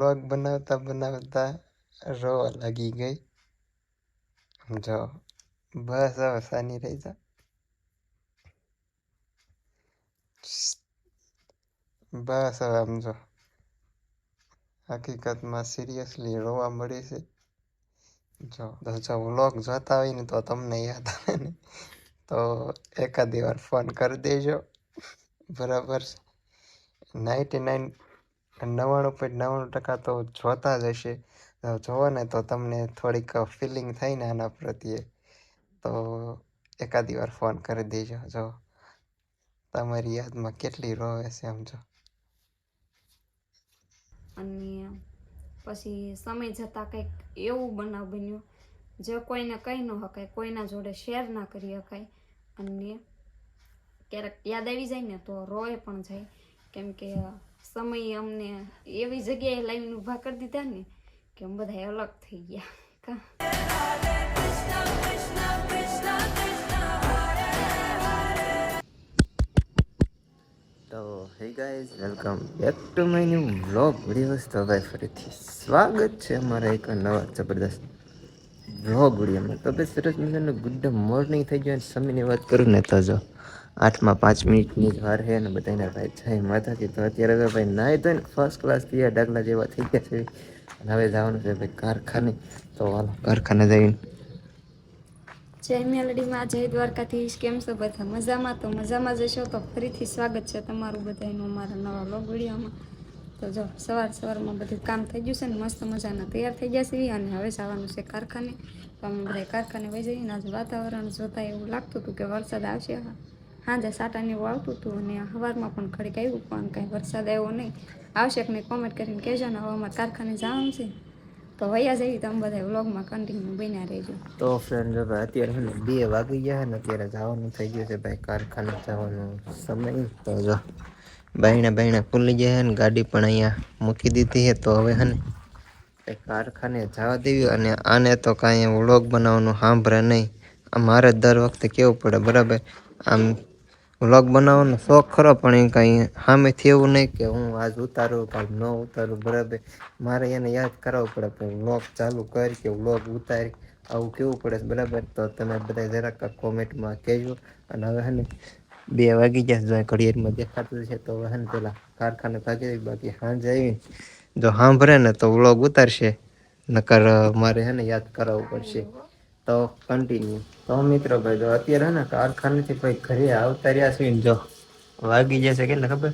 Vlog બનાવતા બનાવતા રોવા લાગી ગઈ. જો બસ હવે સાની રહી જા. બસ હવે આમ જો હકીકતમાં સિરિયસલી રોવા મળી છે. જો વ્લોગ જોતા હોય ને તો તમને યાદ આવે ને તો એકાદી વાર ફોન કરી દેજો. બરાબર છે. 99.99% તો જોતા જ હશે. જોવો ને તો તમને થોડીક ફિલિંગ થાય ને આના પ્રત્યે તો એકાદી વાર ફોન કરી દેજો. જો તમારી યાદમાં કેટલી રોવે છે આમ જો. અને પછી સમય જતાં કંઈક એવું બનાવ બન્યું જે કોઈને કહી ન શકાય, કોઈના જોડે શેર ના કરી શકાય. અને ક્યારેક યાદ આવી જાય ને તો રોય પણ જાય, કેમ કે સમય અમને એવી જગ્યાએ લાવીને ઊભા કરી દીધા ને કે અમે બધા અલગ થઈ ગયા. તો hey guys, welcome back to my new vlog videos. તો ભાઈ ફરીથી સ્વાગત છે અમારા એક નવા જબરદસ્ત વ્લોગ વિડીયોમાં. તો ભાઈ સરસ મજાનું ગુડ મોર્નિંગ થઈ ગયો. સમયની વાત કરું ને તો જો 8:05 જ વાર છે ને બધાને ભાઈ જય માતાજી. તો અત્યારે તો ભાઈ નાહી ધોઈને ફર્સ્ટ ક્લાસ તૈયાર ડાગલા જેવા થઈ ગયા છે. અને હવે જવાનું છે ભાઈ કારખાને. તો હાલો કારખાને જઈને જય મેલડીમાં, જય દ્વારકાધીશ. કેમ છો બધા? મજામાં? તો મજામાં જશો તો ફરીથી સ્વાગત છે તમારું બધાનું અમારા નવા વ્લોગ વિડીયોમાં. તો જો સવારમાં બધું કામ થઈ ગયું છે ને મસ્ત મજાના તૈયાર થઈ ગયા છે. અને હવે જવાનું છે કારખાને. તો અમે બધા કારખાને વહી જઈને આજે વાતાવરણ જોતા એવું લાગતું હતું કે વરસાદ આવશે. સાંજે સાટાને એવું આવતું હતું અને સવારમાં પણ ઘડીક આવ્યું, પણ કાંઈ વરસાદ આવ્યો નહીં. આવશે કે નહીં કોમેન્ટ કરીને કહેજો ને. હવે અમારે કારખાને જવાનું છે તો વૈયા જઈએ. તમે બધા વ્લોગમાં કન્ટિન્યુ બન્યા રહેજો. તો ફ્રેન્ડ જો ભાઈ અત્યારે છે ને 2 વાગી ગયા ને અત્યારે જવાનું થઈ ગયું છે ભાઈ કારખાને જવાનો સમય. તો જો બાયણા ખુલી ગયા ને ગાડી પણ અહીંયા મૂકી દીધી છે. તો હવે હે ને કારખાને જવા દેવી. અને આને તો કાંઈ વ્લોગ બનાવવાનું સાંભળે નહીં. મારે દર વખતે કેવું પડે બરાબર. આમ વ્લોગ બનાવવાનો શોખ ખરો, પણ એ કાંઈ સામેથી એવું નહીં કે હું આજ ઉતારું કાલ ન ઉતારું બરાબર. મારે એને યાદ કરાવવું પડે કે વ્લોગ ચાલુ કરી કે વ્લોગ ઉતારી, આવું કેવું પડે બરાબર. તો તમે બધા જરાક કોમેન્ટમાં કહેજો. અને હવે હે ને 2 વાગી ગયા ઘડિયાળમાં દેખાતું છે. તો હવે હે ને પેલા કારખાને ભાગી બાકી સાંજે આવી જો સાંભળે ને તો વ્લોગ ઉતારશે, નકર મારે હે ને યાદ કરાવવું પડશે. તો કન્ટિન્યુ. તો મિત્રો ભાઈ જો અત્યારે હે ને કારખાનેથી ભાઈ ઘરે આવતા રહ્યા છે ને જો વાગી જશે કેટલા ખબર,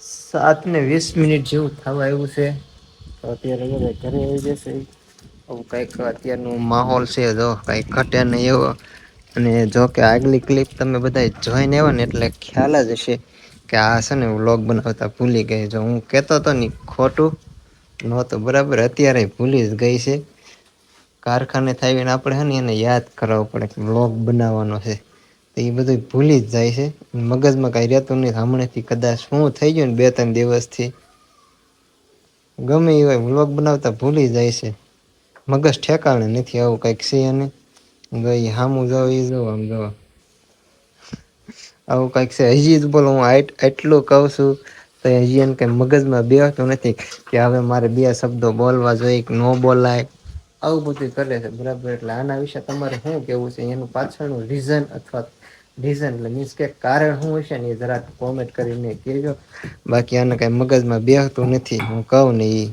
7:20 જેવું થવા આવ્યું છે. તો અત્યારે ઘરે આવી જશે. આવું કંઈક અત્યારનું માહોલ છે. જો કંઈક ઘટે નહીં એવો. અને જો કે આગલી ક્લિપ તમે બધા જોઈને આવ્યા ને એટલે ખ્યાલ જ હશે કે આ છે ને વ્લોગ બનાવતા ભૂલી ગઈ. જો હું કહેતો હતો ને ખોટું નહોતું બરાબર. અત્યારે ભૂલી જ ગઈ છે. કારખાને આવીને આપણે હે ને એને યાદ કરાવવું પડે કે વ્લોગ બનાવવાનો છે. તો એ બધું ભૂલી જ જાય છે. મગજમાં કાંઈ રહેતું નહીં. હમણાંથી કદાચ શું થઈ ગયું ને 2-3 દિવસથી ગમે એ હોય વ્લોગ બનાવતા ભૂલી જાય છે. મગજ ઠેકાણે નથી. આવું કંઈક છે. અને ગઈ સામું જાવ એ જાવ આમ જાવ આવું કંઈક છે. હજી જ બોલો હું એટલું કહું છું તો હજી એને કંઈ મગજમાં બેસતું નથી કે હવે મારે 2 શબ્દો બોલવા જોઈએ કે ન બોલાય. આવું બધું કરે છે બરાબર. એટલે આના વિશે તમારે શું કેવું છે? એનું પાછળનું રીઝન અથવા એટલે મીન્સ કે કારણ શું હશે ને એ જરાક કોમેન્ટ કરીને કહેજો. બાકી આને કાંઈ મગજમાં બેસતું નથી. હું કહું ને એ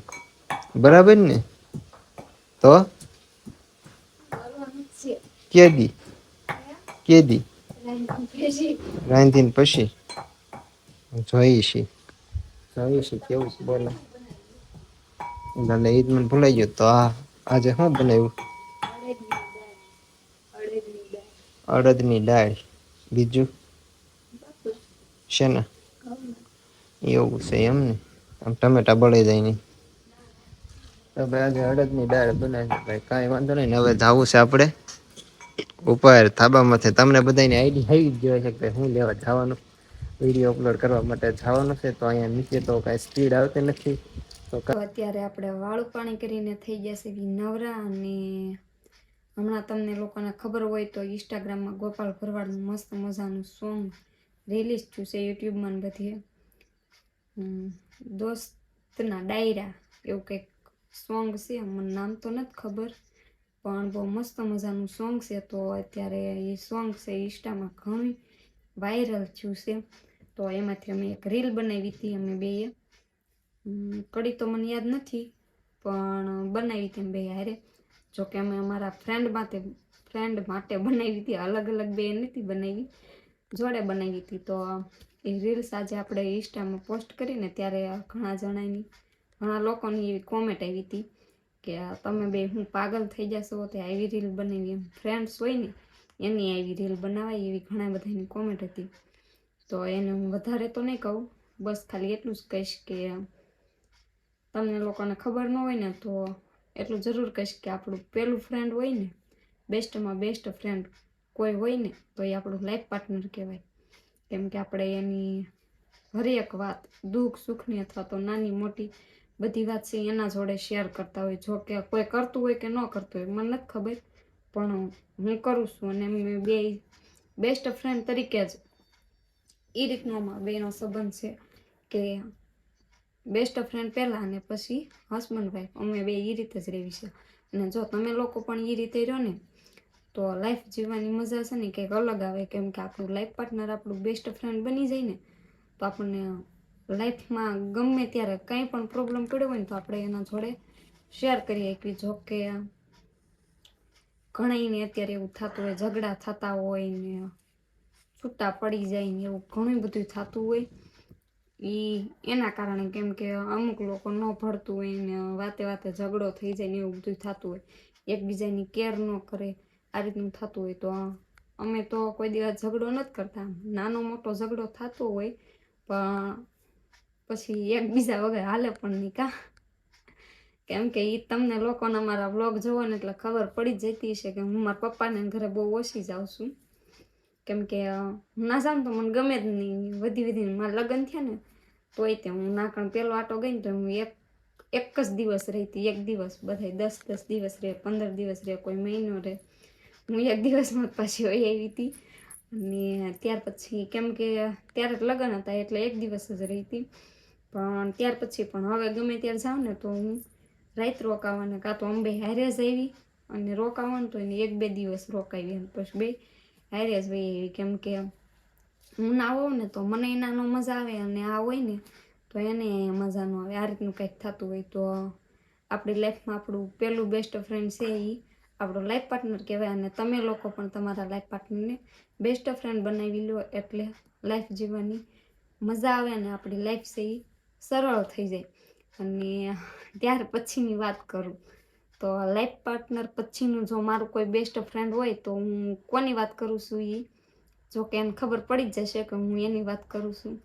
બરાબર ને. તો કેદી રાંધીને પછી જોઈશી કેવું બોલે. એટલે ઈ જ મને ભૂલાઈ ગયું. તો આજે શું બનાવ્યું? અડદની દાળ. બીજું શેના એવું છે એમને. આમ ટમેટા બળી જાય નહીં. તો ભાઈ આજે અડદની દાળ બનાવી. ભાઈ કાંઈ વાંધો નહીં ને. હવે જાવું છે આપણે ઉપર ધાબામાંથી. તમને બધાની આઈડી આવી જ જોઈએ છે કે શું લેવા જવાનું, વિડીયો અપલોડ કરવા માટે જવાનું છે. તો અહીંયા નીચે તો કાંઈ સ્પીડ આવતી નથી. તો અત્યારે આપણે વાળું પાણી કરીને થઈ ગયા છે નવરા. અને હમણાં તમને લોકોને ખબર હોય તો ઇન્સ્ટાગ્રામમાં ગોપાલ ભરવાડનું મસ્ત મજાનું સોંગ રિલીઝ થયું છે યુટ્યુબમાં બધીએ, દોસ્તના ડાયરા. એવું કંઈક સોંગ છે, મને નામ તો નથી ખબર, પણ બહુ મસ્ત મજાનું સોંગ છે. તો અત્યારે એ સોંગ છે ઇન્સ્ટામાં ઘણું વાયરલ થયું છે. તો એમાંથી અમે એક રીલ બનાવી હતી અમે બેએ. કડી તો મને યાદ નથી, પણ બનાવી હતી બે હારે. જોકે અમે અમારા ફ્રેન્ડ માટે બનાવી હતી, અલગ અલગ બે નથી બનાવી, જોડે બનાવી હતી. તો એ રીલ્સ આજે આપણે ઇન્સ્ટામાં પોસ્ટ કરીને ત્યારે ઘણા લોકોની એવી કોમેન્ટ આવી હતી કે તમે બે હું પાગલ થઈ જશો, તે આવી રીલ બનાવી. એમ ફ્રેન્ડ્સ હોય ને એની આવી રીલ બનાવાય, એવી ઘણા બધાની કોમેન્ટ હતી. તો એને હું વધારે તો નહીં કહું, બસ ખાલી એટલું જ કહીશ કે તમને લોકોને ખબર ન હોય ને તો એટલું જરૂર કહીશ કે આપણું પહેલું ફ્રેન્ડ હોય ને, બેસ્ટમાં બેસ્ટ ફ્રેન્ડ કોઈ હોય ને તો એ આપણું લાઈફ પાર્ટનર કહેવાય. કેમ કે આપણે એની હરેક વાત, દુઃખ સુખની અથવા તો નાની મોટી બધી વાત છે એના જોડે શેર કરતા હોય. જો કે કોઈ કરતું હોય કે ન કરતું હોય મને નથી ખબર, પણ હું કરું છું. અને મેં બે બેસ્ટ ફ્રેન્ડ તરીકે જ એ રીતનો અમારો બેનો સંબંધ છે કે બેસ્ટ ફ્રેન્ડ પહેલાં અને પછી હસબન્ડ વાઈફ, અમે બે એ રીતે જ રહેવી છે. અને જો તમે લોકો પણ એ રીતે રહો ને તો લાઈફ જીવવાની મજા છે ને કંઈક અલગ આવે. કેમ કે આપણું લાઈફ પાર્ટનર આપણું બેસ્ટ ફ્રેન્ડ બની જાય ને તો આપણને લાઈફમાં ગમે ત્યારે કંઈ પણ પ્રોબ્લેમ પડ્યો હોય ને તો આપણે એના જોડે શેર કરીએ. કે જો કે ઘણાઈને અત્યારે એવું થતું હોય, ઝઘડા થતા હોય ને છૂટા પડી જાય ને એવું ઘણું બધું થતું હોય. એના કારણે, કેમ કે અમુક લોકો ન ભળતું હોય ને વાતે વાતે ઝઘડો થઈ જાય ને એવું બધું થતું હોય, એકબીજાની કેર ન કરે, આ રીતનું થતું હોય. તો અમે તો કોઈ દિવસ ઝઘડો નથી કરતા, નાનો મોટો ઝઘડો થતો હોય પણ પછી એકબીજા વગર હાલે પણ નહીં કા. કેમ કે એ તમને લોકોને મારા વ્લોગ જોવો ને એટલે ખબર પડી જતી હશે કે હું મારા પપ્પાને ઘરે બહુ ઓછી જાઉં છું. કેમ કે હું ના જાઉં તો મને ગમે જ નહીં. વધીને મારા લગ્ન થયા ને તોય તે હું નાકણ પહેલો આટો ગઈ ને તો હું એક જ દિવસ રહેતી. એક દિવસ, બધા 10 દિવસ રહે, 15 દિવસ રહે, કોઈ મહિનો રહે, હું એક દિવસમાં પાછી વહી આવી હતી. અને ત્યાર પછી કેમ કે ત્યારે લગ્ન હતા એટલે એક દિવસ જ રહી હતી. પણ ત્યાર પછી પણ હવે ગમે ત્યારે જાઉં ને તો હું રાત રોકાવાને કાં તો અંબે હારે જ આવી, અને રોકાવાનું તો એને 1-2 દિવસ રોકાવી પછી બે હારે જ વહી આવી. કેમ કે હું ના હોઉં ને તો મને એના મજા આવે, અને આ હોય ને તો એને મજા ન આવે. આ રીતનું કંઈક થતું હોય. તો આપણી લાઈફમાં આપણું પહેલું બેસ્ટ ફ્રેન્ડ છે એ આપણો લાઈફ પાર્ટનર કહેવાય. અને તમે લોકો પણ તમારા લાઈફ પાર્ટનરને બેસ્ટ ફ્રેન્ડ બનાવી લો એટલે લાઈફ જીવવાની મજા આવે અને આપણી લાઈફ છે એ સરળ થઈ જાય. અને ત્યાર પછીની વાત કરું તો લાઈફ પાર્ટનર પછીનું જો મારું કોઈ બેસ્ટ ફ્રેન્ડ હોય તો હું કોની વાત કરું છું એ જો કે એને ખબર પડી જ જશે કે હું એની વાત કરું છું.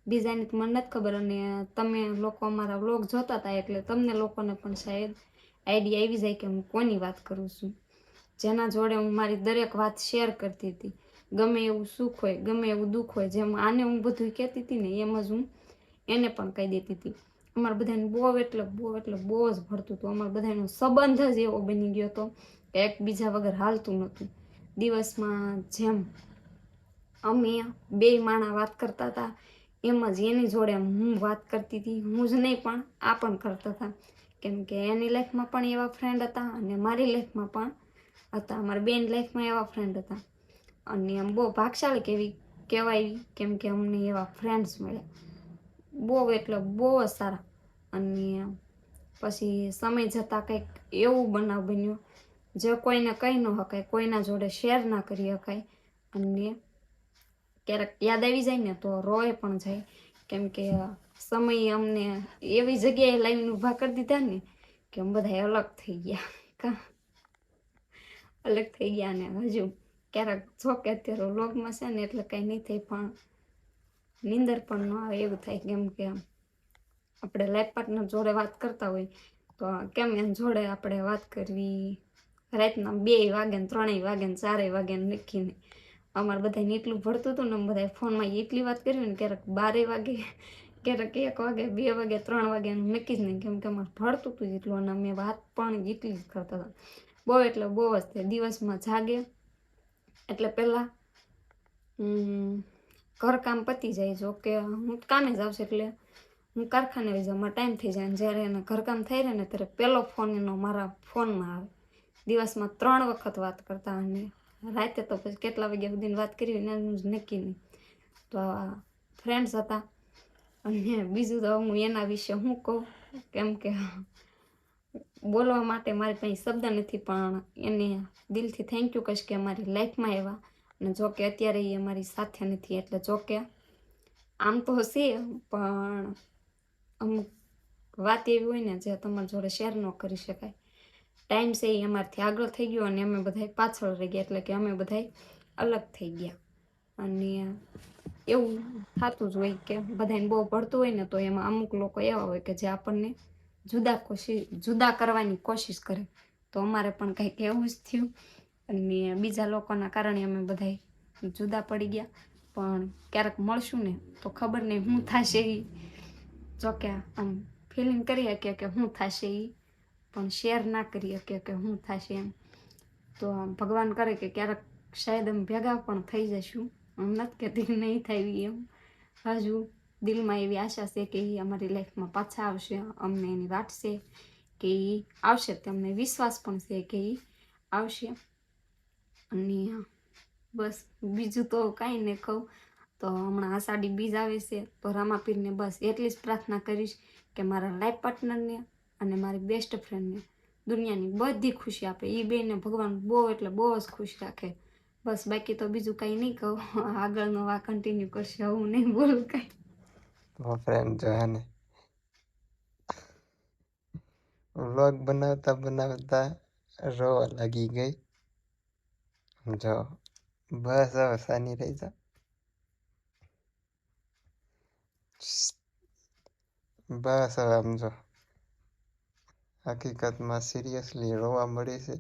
બીજાની તો મને નથી ખબર. અને તમે લોકો અમારા વ્લોગ જોતા હતા એટલે તમને લોકોને પણ શાયદ આઈડિયા આવી જાય કે હું કોની વાત કરું છું. જેના જોડે હું મારી દરેક વાત શેર કરતી હતી, ગમે એવું સુખ હોય, ગમે એવું દુઃખ હોય, જેમ આને હું બધું કહેતી હતી ને એમ જ હું એને પણ કહી દેતી હતી. અમારા બધાને બહુ એટલે બહુ જ ભળતું હતું. અમારા બધાનો સંબંધ જ એવો બની ગયો હતો કે એકબીજા વગર હાલતું નહોતું. દિવસમાં જેમ અમે બે માણા વાત કરતા હતા એમ જ એની જોડે હું વાત કરતી હતી. હું જ નહીં પણ આ પણ કરતા હતા. કેમ કે એની લાઈફમાં પણ એવા ફ્રેન્ડ હતા અને મારી લાઈફમાં પણ હતા. અમારી બેન લાઈફમાં એવા ફ્રેન્ડ હતા. અને આમ બહુ ભાગશાળી કહેવાય. કેમ કે અમને એવા ફ્રેન્ડ્સ મળ્યા બહુ એટલે બહુ જ સારા. અને પછી સમય જતાં કંઈક એવું બનાવ બન્યો જે કોઈને કહી ન શકાય, કોઈના જોડે શેર ના કરી શકાય. અને ક્યારેક યાદ આવી જાય ને તો રોય પણ જાય. કેમ કે સમય અમને એવી જગ્યાએ લાવીને ઊભા કરી દીધા ને કે અમે બધા અલગ થઈ ગયા. અલગ થઈ ગયા. ને હજુ ક્યારેક જો કે અત્યારે વ્લોગમાં છે ને એટલે કંઈ નહીં થાય પણ નીંદર પણ ન આવે એવું થાય. કેમ કે આપણે લાઈફ પાર્ટનર જોડે વાત કરતા હોય તો કેમ એમ જોડે આપણે વાત કરવી રાતના 2 વાગે ને 3 વાગે ને 4 વાગે નક્કી નહીં. અમારે બધાને એટલું ભળતું હતું ને અમે બધા ફોનમાં એટલી વાત કરી ને ક્યારેક 12 વાગે, ક્યારેક 1 વાગે, 2 વાગે, 3 વાગે નક્કી જ નહીં. કેમ કે અમારે ભળતું હતું એટલું અને અમે વાત પણ એટલી જ કરતા હતા. બહુ એટલે બહુ જ તે દિવસમાં જાગે એટલે પહેલાં ઘરકામ પતી જાય. જો કે હું કામે જ આવશે એટલે હું કારખાને આવી જાઉં, મારો ટાઈમ થઈ જાય, અને જ્યારે એને ઘરકામ થઈ રહે ને ત્યારે પહેલો ફોન એનો મારા ફોનમાં આવે. દિવસમાં 3 વખત વાત કરતા, અને રાતે તો પછી કેટલા વાગ્યા સુધીની વાત કરી એનું જ નક્કી નહીં. તો ફ્રેન્ડ્સ હતા. અને બીજું તો હું એના વિશે શું કહું, કેમ કે બોલવા માટે મારી પાસે શબ્દ નથી, પણ એને દિલથી થેન્ક યુ કહીશ કે અમારી લાઈફમાં આવ્યા. અને જો કે અત્યારે એ અમારી સાથે નથી, એટલે જો કે આમ તો હશે, પણ અમુક વાત એવી હોય ને જે તમારી જોડે શેર ન કરી શકાય. ટાઈમ છે એ અમારથી આગળ થઈ ગયો અને અમે બધાય પાછળ રહી ગયા, એટલે કે અમે બધાય અલગ થઈ ગયા. અને એવું થતું જ હોય કે બધાને બહુ પડતું હોય ને તો એમાં અમુક લોકો એવા હોય કે જે આપણને જુદા કરવાની કોશિશ કરે. તો અમારે પણ કંઈક એવું જ થયું, અને બીજા લોકોના કારણે અમે બધાય જુદા પડી ગયા. પણ ક્યારેક મળશું ને તો ખબર નહીં શું થશે. એ જોકે આમ ફિલિંગ કરી શકીએ કે શું થશે એ, પણ શેર ના કરી શકીએ કે શું થશે એમ. તો આમ ભગવાન કરે કે ક્યારેક શાયદ અમે ભેગા પણ થઈ જઈશું. હું નથી કહેતી નહીં થાય એમ, હજુ દિલમાં એવી આશા છે કે એ અમારી લાઈફમાં પાછા આવશે. અમને એની વાત છે કે એ આવશે, તમને વિશ્વાસ પણ છે કે એ આવશે. અને બસ બીજું તો કાંઈ નહીં કહું. તો હમણાં આષાઢી બીજ આવે છે, તો રામાપીરને બસ એટલી જ પ્રાર્થના કરીશ કે મારા લાઈફ પાર્ટનરને અને મારી બેસ્ટ ફ્રેન્ડને દુનિયાની બધી ખુશી આપે. એ બેને ભગવાન બહુ એટલે બહુ જ ખુશ રાખે. બસ બાકી તો બીજું કંઈ નહીં કહું. આગળનો આ કન્ટિન્યુ કરશે, હું નહીં બોલું કાંઈ. તો ફ્રેન્ડ જો હે ને વ્લોગ બનાવતા બનાવતા રોવા લાગી ગઈ. જો બસ હવે સાની રહી જા. બસ હવે આમ જો હકીકતમાં સિરિયસલી રોવા મળી છે.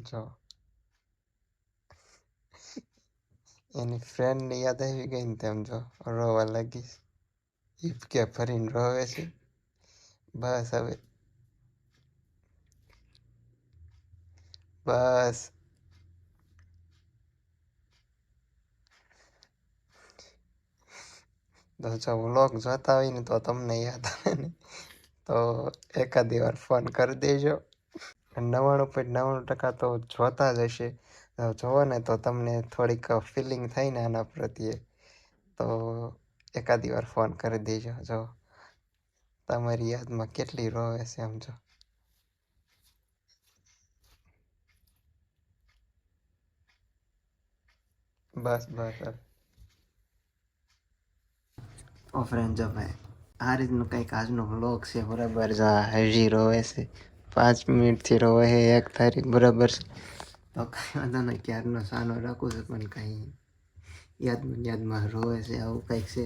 જો એની ફ્રેન્ડની યાદ આવી ગઈ ને તેમ જો રોવા લાગી. હિપકે ભરીને રોવે છે. બસ હવે બસ તો જો વ્લોગ જોતા હોય ને તો તમને યાદ આવે ને તો એકાદી વાર ફોન કરી દેજો. 99.99% તો જોતા જ હશે. જોવો ને તો તમને થોડીક ફિલિંગ થાય ને આના પ્રત્યે, તો એકાદી વાર ફોન કરી દેજો. જો તમારી યાદમાં કેટલી રોવે છે આમ જો. બસ બસ ઓ ફ્રેન્ડ જો ભાઈ આ રીતનું કંઈક આજનો વ્લોગ છે, બરાબર. જો હજી રોવે છે, 5 મિનિટથી રોવે છે 1 તારીખ, બરાબર છે. તો કાંઈ વાંધો નહીં, ક્યારનો સાનો રાખું છું, પણ કાંઈ યાદમાં રોવે છે, આવું કંઈક છે.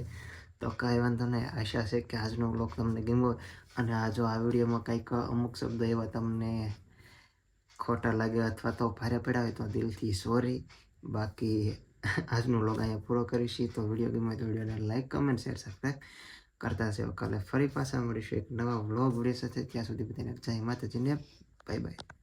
તો કાંઈ વાંધો નહીં. આશા છે કે આજનો વ્લોગ તમને ગમ્યો. અને આ જો આ વિડીયોમાં કંઈક અમુક શબ્દો એવા તમને ખોટા લાગે અથવા તો ભારે પડ્યા હોય તો દિલથી સોરી. બાકી આજનો વ્લોગ અહીંયા પૂરો કરીશું. તો વિડીયો ગમે તો વિડીયોને લાઈક, કમેન્ટ, શેર, સબસ્ક્રાઈબ કરતા હશો. કાલે ફરી પાછા મળીશું એક નવા વ્લોગ વિડીયો સાથે. ત્યાં સુધી બધાને જય માતાજીને, બાય બાય.